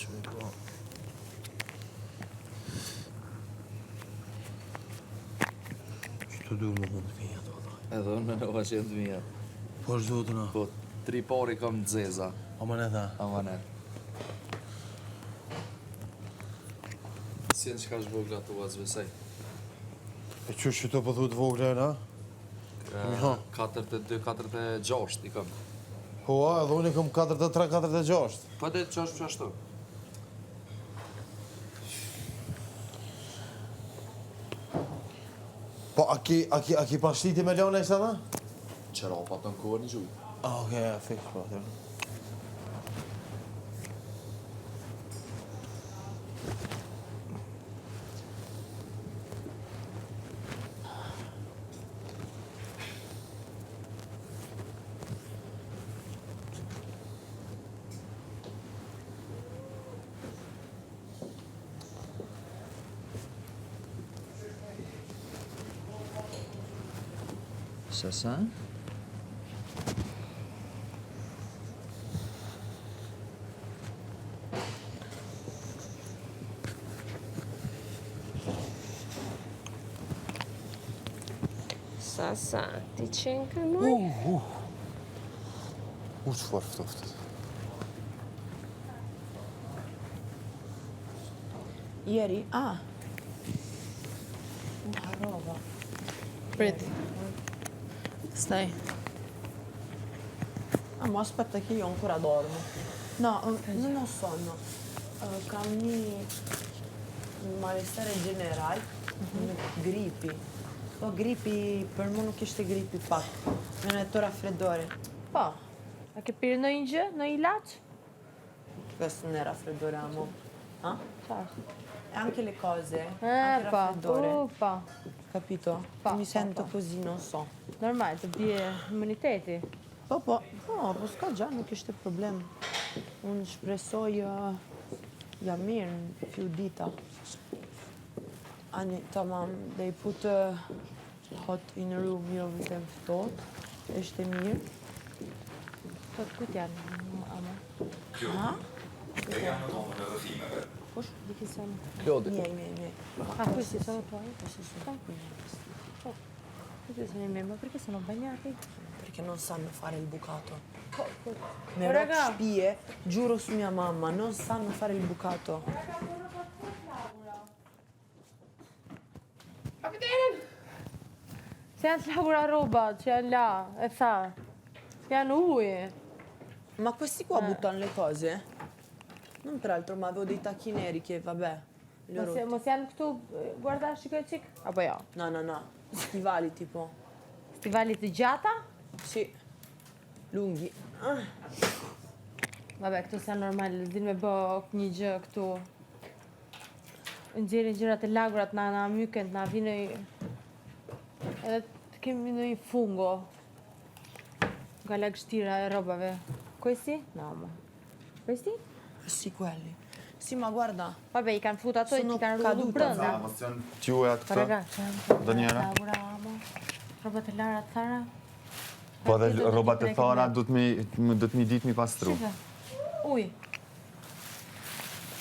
shumë po. Qëto duhet më dhënë të mija të vëllaj. Edhe unë në ka qenë të mija. Po është duhet në? Po, 3 pari kam të zeza. Amaneta. Amanet. Si në që ka shvogla të uaz besej? E që të pëthu të vogla e na? 4-6 i kam. Po, edhe unë i kam 4-3, 4-6. Po dhe që është që ashtu? Po, a ki pashtiti me Lona i sa da? Qëra pa të në kohë një gjuj. Okej, fiks po, atër. Sa? Sa, ti qenë kërnuj? Qëfar ftoftet? Ieri, Una roba. Prit. Stai. Ma aspetta che io ancora dormo. No, non ho sonno. Kam një malestare general, gripi. Po gripi, për mu nuk ishte gripi pak. Me në të raffreddore. Po. A ke pirë në një gjë, në ilaç? Questo non è raffreddore, amo. Certo. E anche le cose, anche raffreddore. Po. Capito? Mi sento così, non so. Normal, të bje imuniteti. Po, s'ka gjë, nuk ishte problem. Unë shpresoj jam mirë në few dita. Ani, tamam, they put hot in a room, jo vitem ftohtë, ishte mirë. Po të kujt janë, ama? Ha? Kush? Diki sono? Klodi. Miei. Questi sono tuoi? Tranquilli. Questi sono i miei, ma perché sono bagnati? Perché non sanno fare il bucato. Me Me rock spie, giuro su mia mamma, non sanno fare il bucato. Se janë të lagura robat, që janë la, e tha. Janë ujë. Ma questi qua buttano le cose? Non peraltro, ma avevo dei tacchi neri che, vabbè, li ho rotti. Mos janë këtu, guarda, shikoj qik? Apo jo? No, stivali tipo. Stivali të gjata? Sì, lunghi. Vabbè, këtu se janë normal, din me bë një gjë këtu. Nxjerrin gjërat e lagurat, na myken, na vinë edhe të kemi në një fungo nga lagështira e robave. Questi? No, ma. Questi? Sì, quelli. Sì, ma guarda. Vabbè, i kanë fut ato e Sono ti kanë rrugë caduta, brenda. Ti u atë këtë? Daniela? Robat e lara të thara. Po dhe robat e thara du të mi ditë mi pastru. Shive. Uj.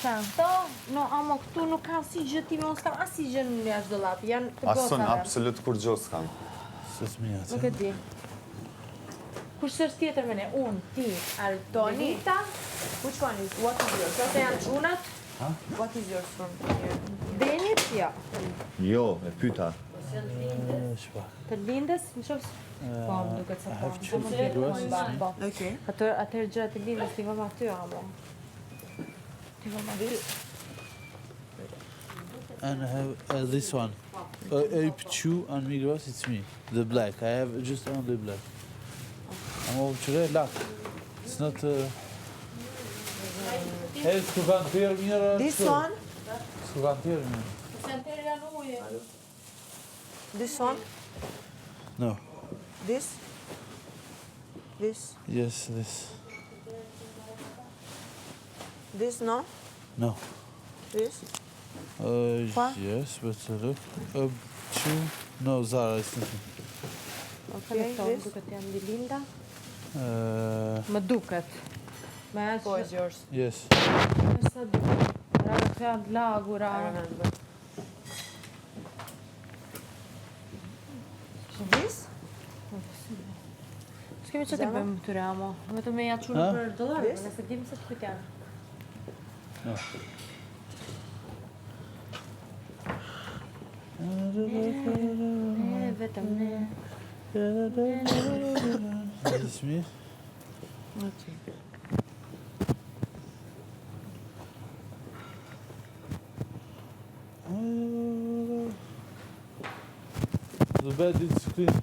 Sa, këto, no, ama këtu nuk ka si gjë ti, unë s'kam as si gjë në jashtë dollap. Janë të Asun, gotave. absolut kur gjo s'kam. Se s'mija, Nuk e di. Kush është tjetër me ne? Unë, ti, Altoni. Which one is? What is yours? Këto janë gjunat. What is yours from here? Denit, jo. Jo, e pyta. Të lindës, në qofës... Po, më duket se po. Po. Okay. Atër gjërat të lindës, ti vëma aty, amo. Ti vëma aty. And I have this one. Ape2 on Migros, it's me. The black. I have just only black. I'm over to lack. It's not... Hey, s'ku kanë tjerë mirë... This one? S'ku kanë tjerë mirë. This one? No. This? This? Yes, this. This, no? No. This? Yes, but look. Up2... No, Zara, it's nothing. Okay, Këto, this? duket janë di linda. Uh, Më duket. Me Po e Gjosh. Yes. sa raga këto janë lagura. Shëvis? S'kemi që të bëjmë këtyre amo. Vetëm me ja çunë Ha? për dollar, Vis? nëse dim se ç'pyet janë. Vetëm ne. This is me. The bed is clean.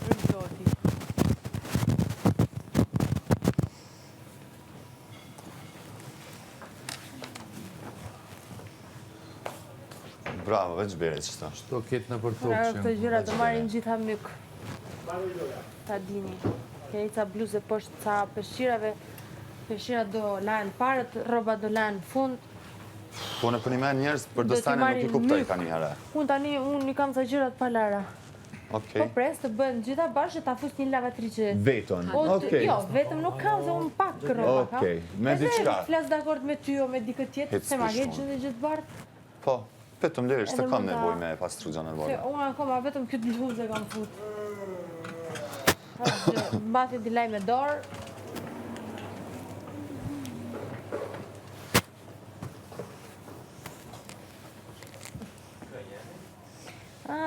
Rëndoti. Bravo, veç bere qëta. To ketë në për Pra tokë këto gjyra të marrin gjitha myk. Ta dini. Keni ca bluze poshtë ca peshqirave. Peshqira do lanë parët, rroba do lanë fund. Po në përni me njerës për Do t'i dostane nuk i marrin kuptoj myk. ka një herë. Unë i kam ca gjyrat pa lara. Okej. Po pres të bëhen gjitha bashkë ta fus një lavatriçe. Veton. Okej. Jo, vetëm nuk kam se unë pak rroba kam. Okej, me diçka. Flas dakord me ty o me dikë tjetër, Hec se ma pishon. ke gjithë gjithë bardh. Po, vetëm lirish, se Edhe kam mund ta- nevoj me pastru gjana Se vore. unë akoma vetëm këtë bluzë kam fut. Mbati di laj me dorë.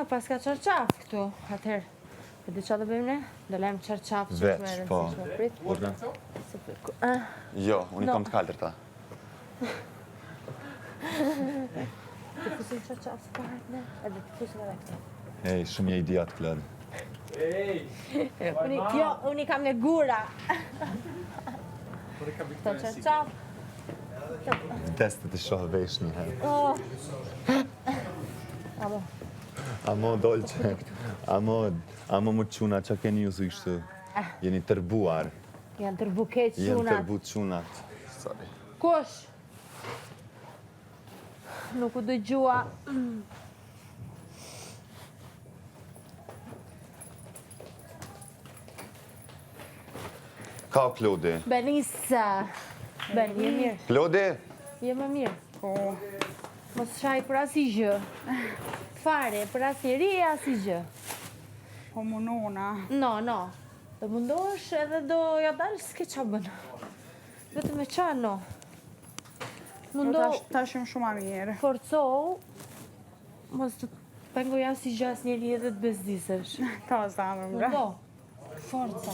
Pas ka qarqaf këtu, atëherë. E di qa do bëjmë ne? Do lajmë qarqaf që Veç, më e po. rëndësishme. Prit. Urna? Se për- ah, Jo, unë i No. kam të kaltër ta. Të fusim qarqaf së parët ne, edhe të fusim edhe këtu. Ej, shumë je idiot, Klod. Unë i kam në gura. Këto qarqaf. Vdes të të shohë vesh një herë. Oh. Amo, Amo, dolqe. Amo më quna, që keni ju ishtu? Jeni tërbuar. janë tërbu keq Jeni qunat. tërbu qunat. Sorry. Kush? Nuk u dëgjua. Ka o Klodi? Benisa. Ben, je mirë. Klodi? Je më mirë. Po. Mos shaj për asnjë gjë. Fare, për asnjë ri, asnjë gjë. Po munona. No. Do mundosh edhe do ja dalë s'ke qa bën. Vetëm me qa no. Mundo, Tash jam shumë a mirë. forcohu, mos të pengoj asnjë gjë asnjëri edhe të bezdisesh. Ta zamëm, bre. Mundo, forca.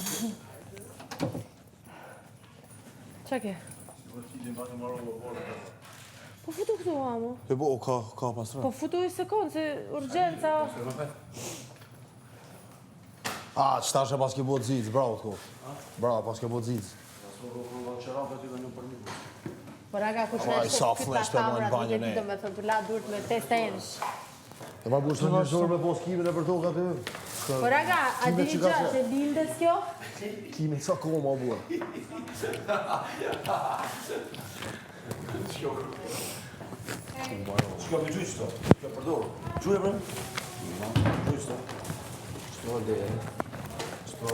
Qa ke? Po futu këtu, amo. E bo, ka pasra. Po futu i sekund, se urgjenca. Qëta që pas ke bo të zicë, bravo t'ko. Bravo, pas ke bo të zicë. Po raga, kush Ai, është sa këtë flesh për mojnë kamrat, banjën nuk e e. di, do me thënë, për la durët me testa ensh. E ma bush të një zorë me pos kimin e për tokë aty. Po raga, a Kime di që gjë ka që lindes kjo? Kimin sa kohë ma bua. Shka me gjyqë të? Shka përdorë? Gjuje bre? Gjyqë të? Shto dhe e. Shto.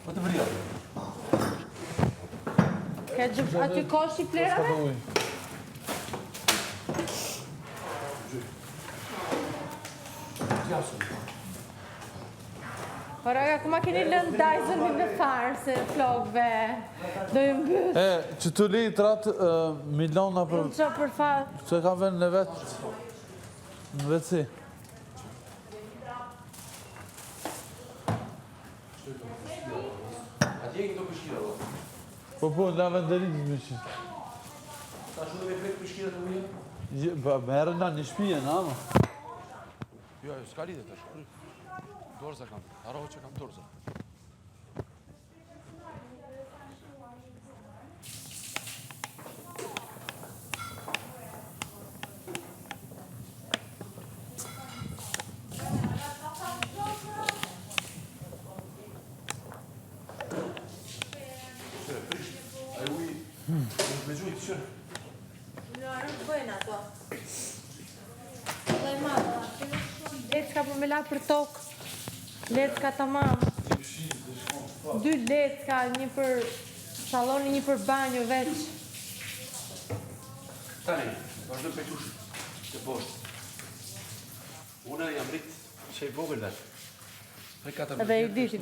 Po të vërja. Ka gjë, aty kosh i plerave? Po raga, kuma keni lënë Dysonin në farë, se flokve do ju mbys. Që të litrat, milona për... Qa për farë? Se kam vend në vetë... Në vetësi. Po, në lavenderit më që. Ta shumë me fletë pëshkira të ujë? Merë nga një shpije, në ama. Jo, s'ka lidhe tash. Dorza kam. Haro që kam dorza. Me gjujtë, qërë. Në arën të bëjnë ato. Dhe i madhe, lecka për tokë, lecka tamam. 2 lecka, një për salloni, një për banjo veç. Tani, vazhdo për qushit, të poshtë. Unë jam rritë që i vogël vetë. Edhe i diti.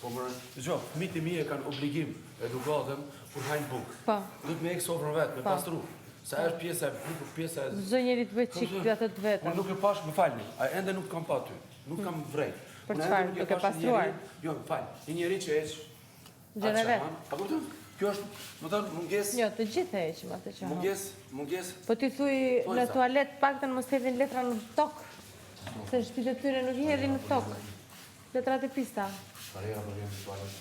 Po më rënë, gjo, fëmijët e mi e kanë obligim edukatëm kur hajnë bukë. Po. Duhet me ekë sofrën vetë, me pastru. Sa është pjesa e bukë, pjesa e... Çdo njeri të bëjë çik atë të vetën. Unë nuk e pash, më falni, a ende nuk kam pa ty, nuk kam vrejt. Për çfarë? Nuk e pastruar? Jo, më falni, një njeri që eq... Gjëra vet. A kupton? Kjo është, më thënë, munges... Jo, të gjithë e heqim atë që. Munges... Po ti thuj në tualet paktën mos hedhin letra në tokë. Se shtëpitë e tyre nuk i hedhin në tokë. Letrat e pista. Pareja për jemë në tualet.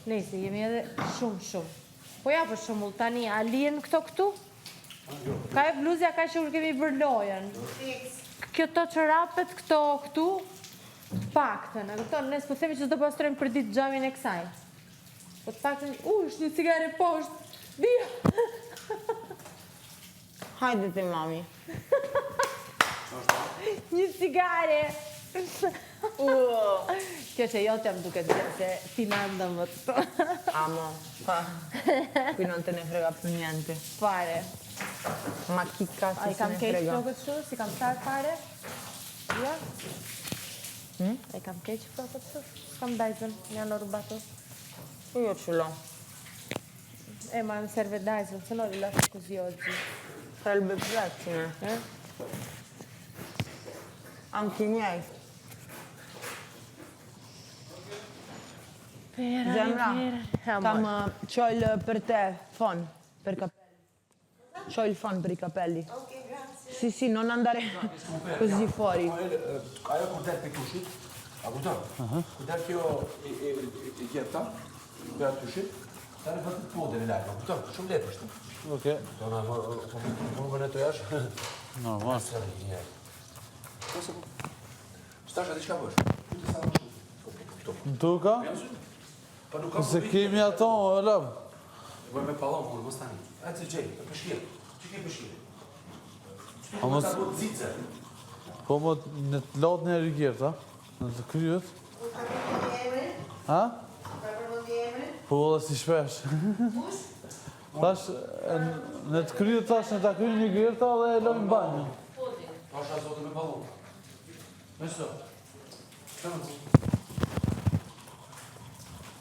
Nëjse, jemi edhe shumë. Po ja për shembull tani, a lihen këto këtu? Ka e bluzja ka që kemi bërë lojën. Kjo to çorapet këto këtu, paktën, a kupton? Ne s'po themi që s'do pastrojmë për ditë xhamin e kësaj. Po të paktën, është një cigare poshtë. Vija. Hajde ti mami. Një cigare. Kjo që jote më duket bërë se ti në ndëm më të to. Amo, pa. Qui non te ne frega più niente. Fare. Ma chi cazzo A i se kam ne keq frega? flokët shu, si kam qarë fare? Ja? A i kam keq flokët shu? S'kam dajzën, janë rubatu. Io ce l'ho. Ma mi serve dajzën, se no li lascio così oggi. Sarebbe pessima. Anche i miei. Zemra, c'ho il per te, phon, per capelli. C'ho il phon per i capelli. Ok, grazie. Sì, non andare così fuori. Ajo kur del për qushit, a kupton? Kur del kjo i gjeta, për atë qushit, tani vëtë të podër e lajë, a kupton? Shumë letë është. Okej. Tona, më në të jash. Normal. Stash atë qka bësh? Në tuka? Se kemi ato, o lëmë. Bëj me palon, kur mos tani. E të gjej, e pëshkirë. Që ke pëshkirë? A mos... Zice. Po më në të lotë në rigjerë, ta? Në të kryët. Ha? Po dhe si shpesh. Tash, në të kryët tash në të kryë një gjërta dhe e lojnë banjë. Pasha zote me palon. Me së.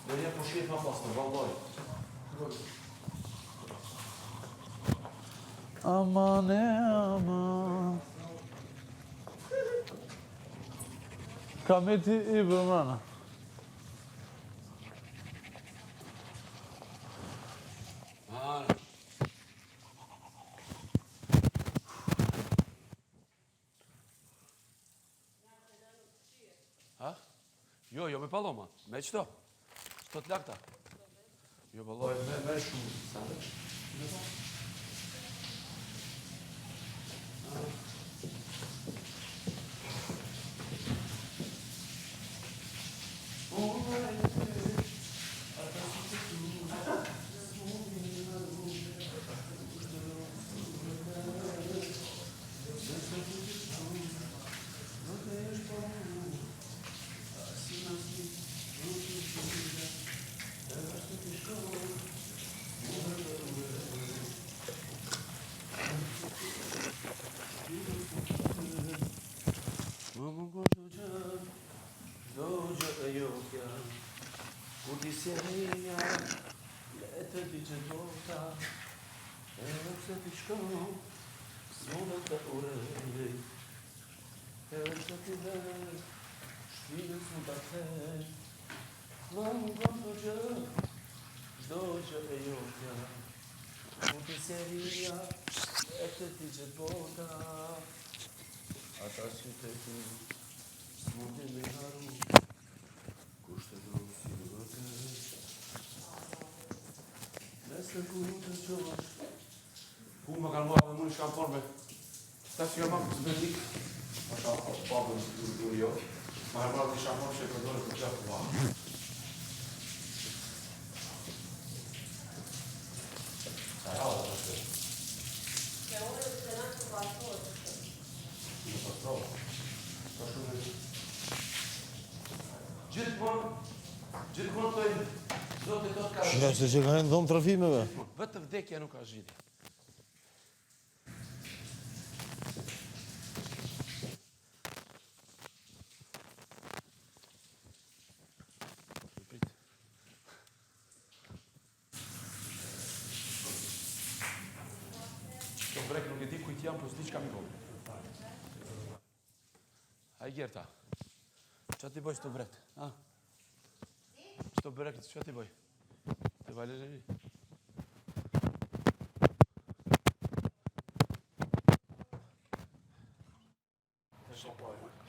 Dhe një pëshkirë ma pasë, në valdoj. Aman e aman. Kameti i bërmana. Ha? Jo, me paloma. Me qëto? Qëto të lakta? Jo, baloj, me shumë. Odisseia, letë di që dota, e nëse ti shkon, s'modë të urej, e nëse ti ver, shpinës më batej, ma më gëmë të gjë, çdo gjë e jotja, Odisseia, letë di që dota, ata që të tu, s'modë me haru, kushtë të si në vëtë. Nëse ku të qosh. Ku më kanë mua dhe mu në shampon me ta që jam apë të dik. Ma shampon, babën të jo. Ma e mra dhe shampon që e përdojnë të qafë të babë. Sa e halë të shkë. Kjo ore të të nëtë të bashkojë të shkë. Gjithmonë thojnë, Zoti do të ka Shina se që ka në dhomë trafimeve. vetë vdekja nuk ka zgjidhje. Këto brek nuk e di kujt jam, po s'di çka mi bën. Ai Gerta. Çfarë ti bëj këto brek? Ha? Këto brek çfarë ti bëj? Të valeleri.